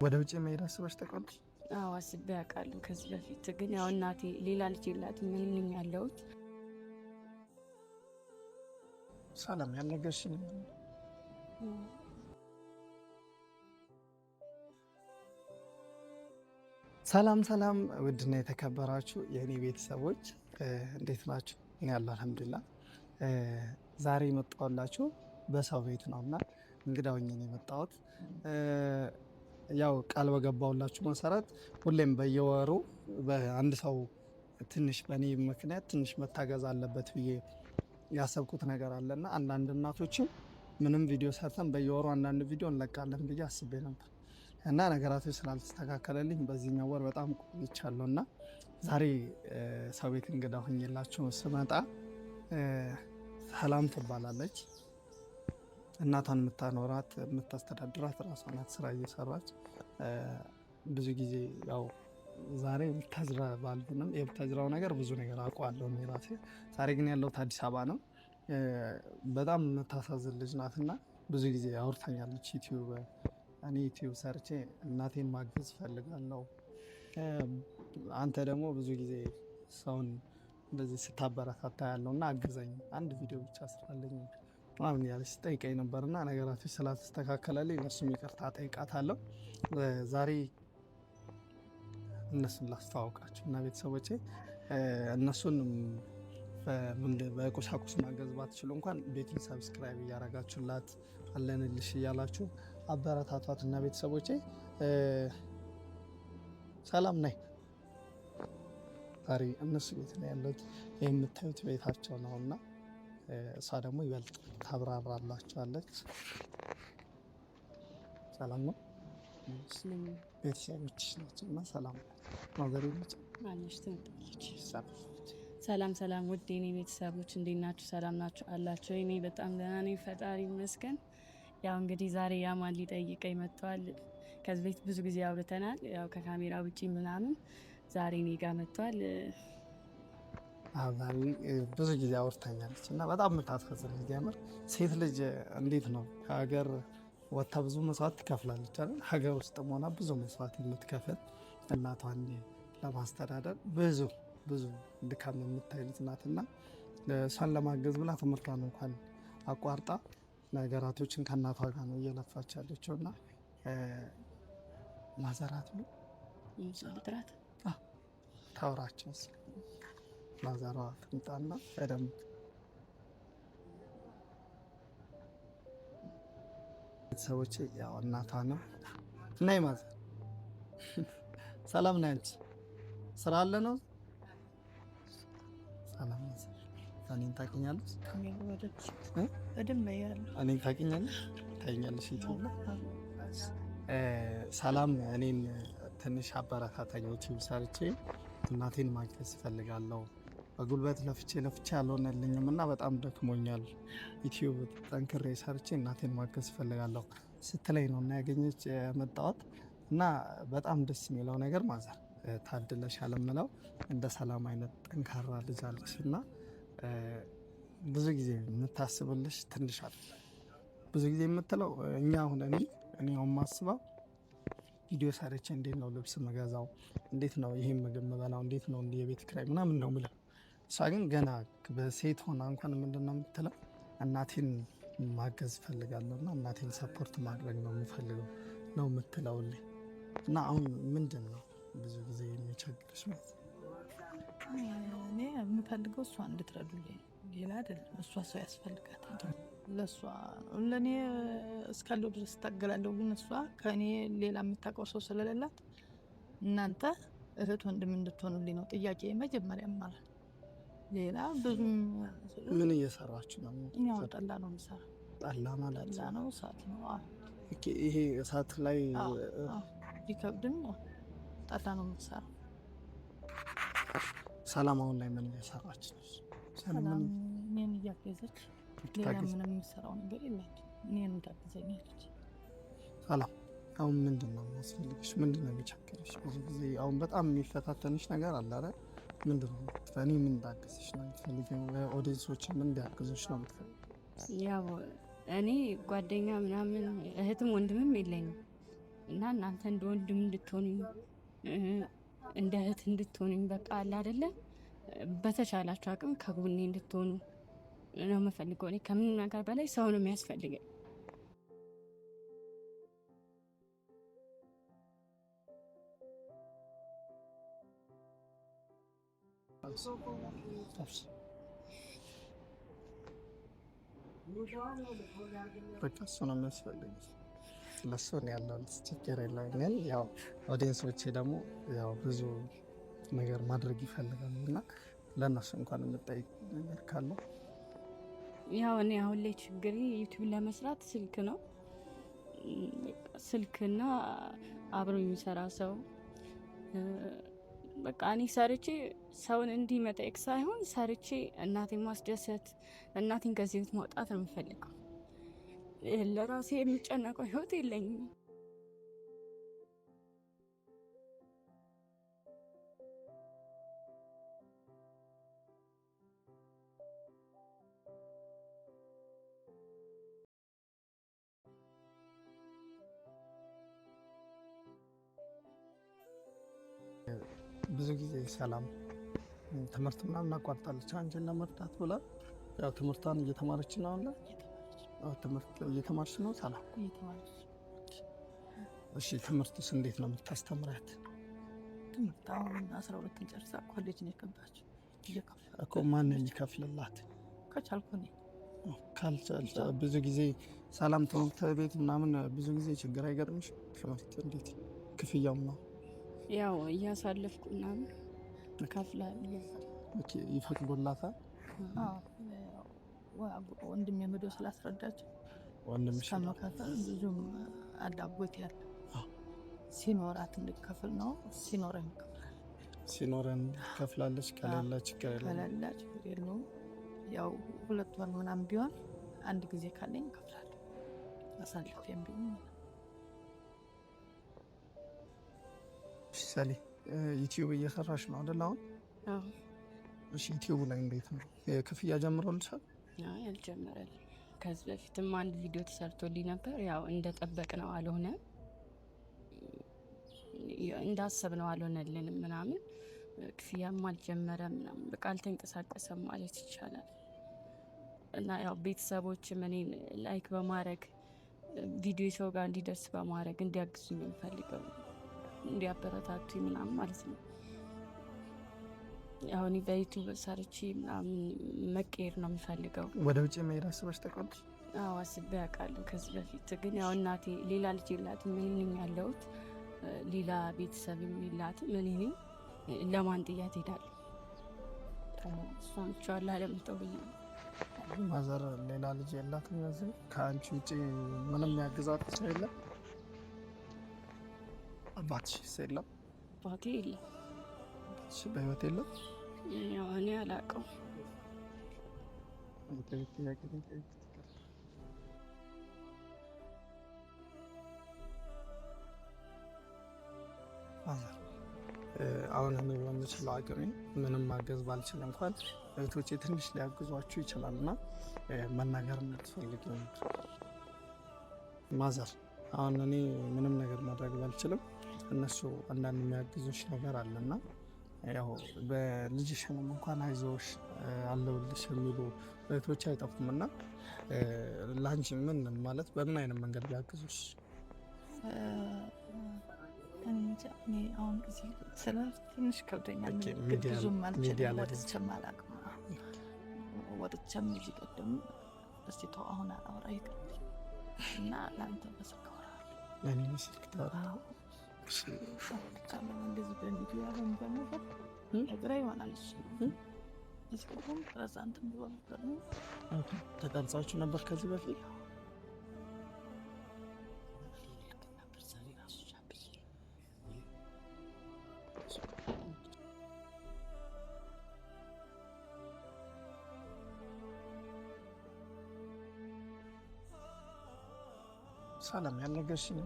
ወደ ውጭ መሄድ አስበሽ ታውቃለሽ? አዎ አስቤ አውቃለሁ ከዚህ በፊት ግን ያው እናቴ ሌላ ልጅ የላትም ምንም ያለሁት። ሰላም ያልነገርሽኝ ሰላም ሰላም፣ ውድና የተከበራችሁ የእኔ ቤተሰቦች እንዴት ናችሁ? እኔ ያለው አልሐምዱሊላህ። ዛሬ የመጣሁላችሁ በሰው ቤት ነው እና እንግዳ ሆኜ ነው የመጣሁት። ያው ቃል በገባሁላችሁ መሰረት ሁሌም በየወሩ በአንድ ሰው ትንሽ በእኔ ምክንያት ትንሽ መታገዝ አለበት ብዬ ያሰብኩት ነገር አለና አንዳንድ እናቶችን ምንም ቪዲዮ ሰርተን በየወሩ አንዳንድ ቪዲዮ እንለቃለን ብዬ አስቤ ነበር እና ነገራቶች ስላልተስተካከለልኝ በዚህኛው ወር በጣም ቆይቻለሁ እና ዛሬ ሰው ቤት እንግዳ ሆኜላችሁ ስመጣ ሰላም ትባላለች። እናቷን የምታኖራት የምታስተዳድራት ራሷ ናት፣ ስራ እየሰራች ብዙ ጊዜ ያው ዛሬ የምታዝራ ባልሆንም የምታዝራው ነገር ብዙ ነገር አውቀዋለሁ እኔ ራሴ። ዛሬ ግን ያለሁት አዲስ አበባ ነው። በጣም የምታሳዝን ልጅ ናትና ብዙ ጊዜ አውርታኛለች። እኔ ዩቲዩብ ሰርቼ እናቴን ማገዝ ፈልጋለሁ፣ አንተ ደግሞ ብዙ ጊዜ ሰውን እንደዚህ ስታበረታታ ያለው እና አግዘኝ፣ አንድ ቪዲዮ ብቻ ስራለኝ ምናምን ያለች ጠይቀኝ ነበርና ነገራቶች ስላልተስተካከለልኝ እነሱም ይቅርታ ጠይቃታለሁ። ዛሬ እነሱን ላስተዋውቃችሁ እና ቤተሰቦቼ እነሱን በቁሳቁስ ማገዝ ባትችሉ እንኳን ቤቱን ሰብስክራይብ እያረጋችሁላት አለንልሽ እያላችሁ አበረታቷት እና ቤተሰቦቼ ሰላም ነኝ። ዛሬ እነሱ ቤት ነው ያለሁት፣ የምታዩት ቤታቸው ነው እና እሷ ደግሞ ይበልጥ ታብራራላችኋለች። ሰላም ነው ቤተሰቦችሽ ናቸው እና ሰላም ነገር ሰላም ሰላም፣ ውድ የኔ ቤተሰቦች እንዴት ናችሁ? ሰላም ናችሁ አላችሁ? እኔ በጣም ደህና ነኝ፣ ፈጣሪ ይመስገን። ያው እንግዲህ ዛሬ ያማን ሊጠይቀኝ መጥቷል። ከዚህ ቤት ብዙ ጊዜ አውርተናል፣ ያው ከካሜራ ውጪ ምናምን። ዛሬ እኔ ጋር መጥቷል። ዛሬ ብዙ ጊዜ አውርታኛለች እና በጣም የምታስፈዝን ልጅ ያምር ሴት ልጅ እንዴት ነው ከሀገር ወጥታ ብዙ መስዋዕት ትከፍላለች አይደል? ሀገር ውስጥ ሆና ብዙ መስዋዕት የምትከፍል እናቷን ለማስተዳደር ብዙ ድካም የምታይ ልጅ ናትና እሷን ለማገዝ ብላ ትምህርቷን እንኳን አቋርጣ ነገራቶችን ከእናቷ ጋር ነው እየለፋች ያለችው እና ማዘራት ነው ጥራት ታውራቸው ማዘሯ ትምጣና በደንብ ቤተሰቦቼ ያው እናቷ ነው እና ማዘር ሰላም ናንቺ ስራ አለ ነው ሰላም ማዘር እኔን ታውቂኛለሽ? እኔን ታውቂኛለሽ? ታውቂኛለሽ? ሰላም እኔን ትንሽ አበረታታኝ። ዩቲዩብ ሰርቼ እናቴን ማገዝ እፈልጋለሁ። በጉልበት ለፍቼ አልሆነልኝም እና በጣም ደክሞኛል። ዩቲዩብ ጠንክሬ ሰርቼ እናቴን ማገዝ እፈልጋለሁ ስትለኝ ነው እና ያገኘች የመጣሁት እና በጣም ደስ የሚለው ነገር ማዘር ታድለሻል የምለው እንደ ሰላም አይነት ጠንካራ ልጅ አለሽ እና ብዙ ጊዜ የምታስብልሽ ትንሽ አለ። ብዙ ጊዜ የምትለው እኛ አሁን እኔ አሁን ማስበው ቪዲዮ ሰርቼ እንዴት ነው ልብስ መገዛው፣ እንዴት ነው ይሄን ምግብ መበላው፣ እንዴት ነው እንዲህ የቤት ኪራይ ምናምን ነው የምለው። እሷ ግን ገና በሴት ሆና እንኳን ምንድን ነው የምትለው እናቴን ማገዝ እፈልጋለሁ እና እናቴን ሰፖርት ማድረግ ነው የምፈልገው ነው የምትለውልኝ እና አሁን ምንድን ነው ብዙ ጊዜ የሚቸግርሽ ማለት እኔ የምፈልገው እሷ እንድትረዱልኝ ሌላ አይደለም። እሷ ሰው ያስፈልጋታል። ለእሷ ለእኔ እስካለው ድረስ ታገላለሁ። ግን እሷ ከእኔ ሌላ የምታውቀው ሰው ስለሌላት እናንተ እህት ወንድም እንድትሆኑልኝ ነው ጥያቄ መጀመሪያ ማለት። ሌላ ብዙም ምን እየሰራችሁ ነው? ያው ጠላ ነው የምሰራ። ጠላ ማለት ጠላ ነው፣ እሳት ነው። ይሄ እሳት ላይ ቢከብድም ጠላ ነው የምሰራ። ሰላም አሁን ላይ ምን እየሰራች ነው? ሰላም እኔን እያገዘች ሌላ ምንም የምሰራው ነገር የላች። እኔን ታግዘኛለች። ሰላም አሁን ምንድን ነው የሚያስፈልግሽ? ምንድን ነው የሚቸግርሽ? ብዙ ጊዜ አሁን በጣም የሚፈታተንሽ ነገር አለ አይደል? ምንድን ነው እኔ ምን እንዳግዝሽ ነው የምትፈልጊው? ኦዲየንሶች ምን እንዲያግዙሽ ነው የምትፈልጊው? ያው እኔ ጓደኛ ምናምን እህትም ወንድምም የለኝም እና እናንተ እንደ ወንድም እንድትሆኑኝ እንደ እህት እንድትሆኑኝ በቃ አለ አይደለ በተቻላችሁ አቅም ከጎኔ እንድትሆኑ ነው የምፈልገው። እኔ ከምንም ነገር በላይ ሰው ነው የሚያስፈልገኝ። በቃ እሱ ነው የሚያስፈልገኝ። ለእሱ ነው ያለው ችግር የለም። ግን ያው ኦዲየንሶቼ ደግሞ ያው ብዙ ነገር ማድረግ ይፈልጋሉ እና ለእነሱ እንኳን የምጠይቅ ነገር ካለ ያው እኔ አሁን ላይ ችግሬ ዩቲዩብ ለመስራት ስልክ ነው። ስልክና አብሮ የሚሰራ ሰው በቃ እኔ ሰርቼ ሰውን እንዲህ መጠየቅ ሳይሆን ሰርቼ እናቴን ማስደሰት፣ እናቴን ከዚህ ቤት ማውጣት ነው የምፈልገው። ለራሴ የሚጨነቀው ህይወት የለኝም። ብዙ ጊዜ ሰላም ትምህርት ምናምን አቋርጣለች አንቺን ለመርዳት ብላ ያው ትምህርቷን እየተማረች ነው አለ። ትምህርት እየተማርሽ ነው ሰላም? እሺ ትምህርትስ እንዴት ነው የምታስተምራት? ትምህርት አሁን 12 ጨርሳ ኮሌጅ ነው የገባችው። እኮ ማን የሚከፍልላት? ከቻልኩ እኔ ካልቻልሽ ብዙ ጊዜ ሰላም ትምህርት ቤት ምናምን ብዙ ጊዜ ችግር አይገጥምሽ? ትምህርት እንዴት ክፍያው ነው? ያው እያሳለፍኩ ምናምን እከፍላለሁ። ኦኬ ይፈቅዱላታል? ወንድም የምዶ ስላስረዳቸው ወንድም ከመከፈል ብዙም አዳጎት ያለ ሲኖራት እንድከፍል ነው። ሲኖረን ከፍላለች። ከሌላ ችግር የለውም። ያው 2 ወር ምናምን ቢሆን አንድ ጊዜ ካለኝ እከፍላለሁ። አሳልፌም ቢሆን ሰሊ ዩቲዩብ እየሰራሽ ነው አይደል አሁን? አዎ። እሺ ዩቲዩብ ላይ እንዴት ነው ክፍያ ጀምሮልሻል? አይ አልጀመረልኝ። ከዚህ በፊትም አንድ ቪዲዮ ተሰርቶልኝ ነበር። ያው እንደጠበቅ ነው አልሆነ፣ እንዳሰብ ነው አልሆነልንም ምናምን። ክፍያም አልጀመረም ምናምን፣ በቃ አልተንቀሳቀሰም ማለት ይቻላል። እና ያው ቤተሰቦችም እኔን ላይክ በማድረግ ቪዲዮ ሰው ጋር እንዲደርስ በማድረግ እንዲያግዙኝ የምፈልገው እንዲያበረታቱኝ ምናምን ማለት ነው። አሁን በዩቲዩብ ሰርቼ ምናምን መቀየር ነው የምፈልገው። ወደ ውጭ መሄድ አስበሽ ተቀምጥሽ? አዎ አስቤ አውቃለሁ ከዚህ በፊት። ግን ያው እናቴ ሌላ ልጅ የላትም፣ እኔ ነኝ ያለሁት። ሌላ ቤተሰብም የላትም፣ እኔ ነኝ። ለማን ጥያት ሄዳለሁ? እሷን ብቻዋን ላለምጠው ብዬ ነው። ማዘር ሌላ ልጅ የላትም? እዚህ ከአንቺ ውጭ ምንም ያግዛት ሰው የለም? አባትሽ የለም? አባቴ የለም። እሺ በህይወት የለም? ያው እኔ አላውቀውም። አሁን እኔ በምችለው አቅሜ ምንም ማገዝ ባልችል እንኳን እህቶቼ ትንሽ ሊያግዟችሁ ይችላል እና መናገር የምትፈልግ ማዘር፣ አሁን እኔ ምንም ነገር ማድረግ ባልችልም እነሱ አንዳንድ የሚያግዙሽ ነገር አለና ያው በልጅሽንም እንኳን አይዞሽ አለሁልሽ የሚሉ እህቶች አይጠፉም እና ለአንቺ ምን ማለት በምን አይነት መንገድ ቢያግዙሽ? እኔ አሁን እዚህ ስለ ትንሽ ከብደኛል። ብዙም አልችልም። ወጥቼም አላውቅም። ወጥቼም እዚህ ቀደም እስቲ ተው አሁን አላወራ ይቅር እና ለአንተ በስልክ አወራለሁ። እኔ በስልክ ታወራለህ? እንደዚህ በቪዲዮ ያለን በነበር እግራ ይሆናል። እዚህ ቀደም ፕሬዝዳንትም ብሎ ነበር። ተቀርጻችሁ ነበር ከዚህ በፊት? ሰላም ያልነገርሽኝ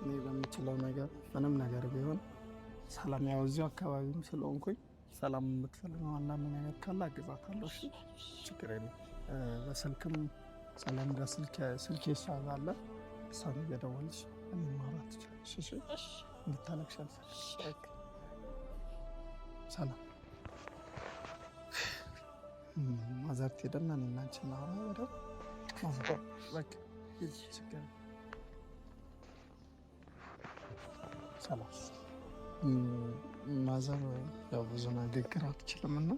እኔ በምችለው ነገር ነገር ምንም ነገር ቢሆን ሰላም ያው እዚሁ አካባቢም ስለሆንኩኝ ሰላም የምትፈልገው አንዳንድ ነገር ካለ አግዛታለሁ። እሺ ችግር የለም። በስልክም ሰላም ጋር ስልኬ እሷ ጋር አለ። እሷን እየደወለች ማውራት ትችላለሽ። እሺ እንድታለቅሽ አልፈልግም። ሰላም ማዘር ትሄድና እኔና አንቺ እናወራ በደምብ በቃ ችግር ሰላም ማዘር ያው ብዙ ንግግር አትችልም እና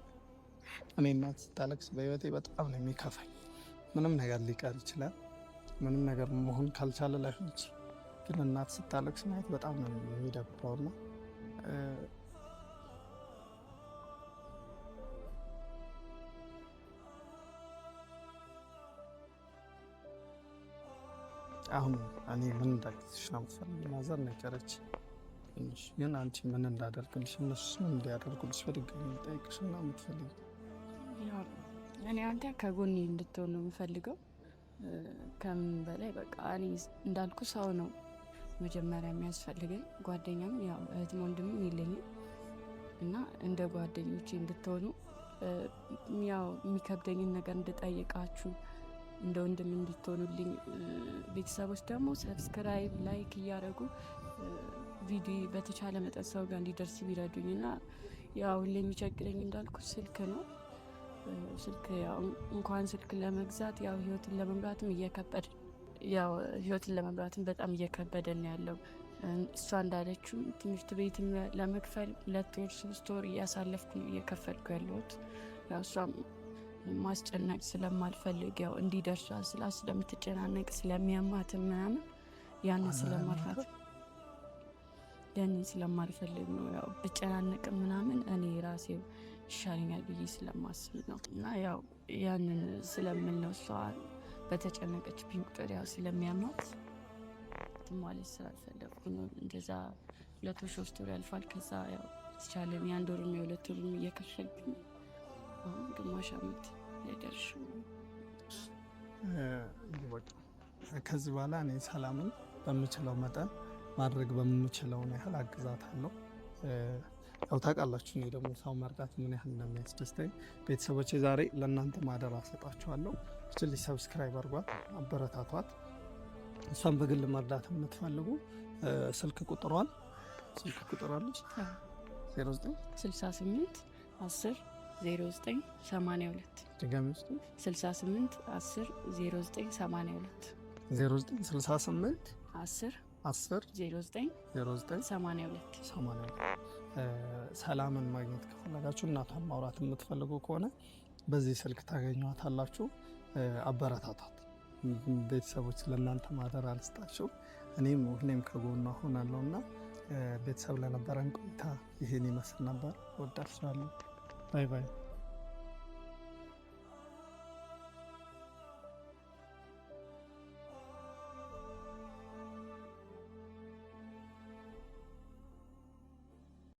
እኔ እናት ስታለቅስ በህይወቴ በጣም ነው የሚከፋኝ። ምንም ነገር ሊቀር ይችላል፣ ምንም ነገር መሆን ካልቻለ ላይሆን ይችላል፣ ግን እናት ስታለቅስ ማየት በጣም ነው የሚደብረውና አሁን እኔ ምን እንዳግዝሽ ነው የምትፈልጊው? ማዘር ነገረች ግን አንቺ ምን እንዳደርግልሽ እነሱ ምን እንዲያደርጉልሽ በድጋሚ ጠይቅሽ እና የምትፈልጊው? እኔ አንተ ከጎኔ እንድትሆን ነው የምፈልገው። ከምን በላይ በቃ እኔ እንዳልኩ ሰው ነው መጀመሪያ የሚያስፈልገኝ። ጓደኛም ያው እህትም ወንድምም የለኝም እና እንደ ጓደኞቼ እንድትሆኑ ያው የሚከብደኝን ነገር እንድጠይቃችሁ እንደ ወንድም እንድትሆኑልኝ። ቤተሰቦች ደግሞ ሰብስክራይብ ላይክ እያደረጉ ቪዲዮ በተቻለ መጠን ሰው ጋር እንዲደርስ ቢረዱኝ እና ያው የሚቸግረኝ እንዳልኩ ስልክ ነው። ስልክ ያው እንኳን ስልክ ለመግዛት ያው ህይወትን ለመምራትም በጣም እየከበደን ያለው። እሷ እንዳለችው ትምህርት ቤትም ለመክፈል 2 ወር 3 ወር እያሳለፍኩ ነው እየከፈልኩ ያለሁት። ያው እሷም ማስጨነቅ ስለማልፈልግ ያው እንዲደርሷ ስለምትጨናነቅ ስለሚያማት ምናምን ያንን ስለማልፈልግ ነው። ያው ብጨናነቅ ምናምን እኔ ራሴው ይሻለኛል ብዬ ስለማስብ ነው እና ያው ያንን ስለምል ነው። እሷ በተጨነቀችብኝ ቁጥር ያው ስለሚያማት ማለት ስላልፈለግኩ ነው። እንደዛ 2 ወር 3 ወር ያልፋል። ከዛ ያው ተቻለን የ1 ወርም የ2 ወርም እየከፈልኩኝ አሁን ግማሽ ዓመት ያደርሽ። ከዚህ በኋላ እኔ ሰላምን በምችለው መጠን ማድረግ በምችለው ያህል አግዛታለሁ። ያው ታውቃላችሁ እኔ ደግሞ ሰው መርዳት ምን ያህል እንደሚያስደስተኝ። ቤተሰቦቼ ዛሬ ለእናንተ ማደራ ሰጣችኋለሁ። እችል ሰብስክራይብ አድርጓት፣ አበረታቷት። እሷን በግል መርዳት የምትፈልጉ ስልክ ቁጥሯለች 0968 10 0982 ድጋሚ ውስጥ 68 10 0982 0968 10 0982 ሰላምን ማግኘት ከፈለጋችሁ እናቷን ማውራት የምትፈልጉ ከሆነ በዚህ ስልክ ታገኟታላችሁ። አበረታታት። ቤተሰቦች ለእናንተ ማደር አልስጣችሁ። እኔም ሁሌም ከጎኗ ሆናለሁ እና ቤተሰብ ለነበረን ቆይታ ይሄን ይመስል ነበር። ወዳችኋለሁ። ባይ ባይ።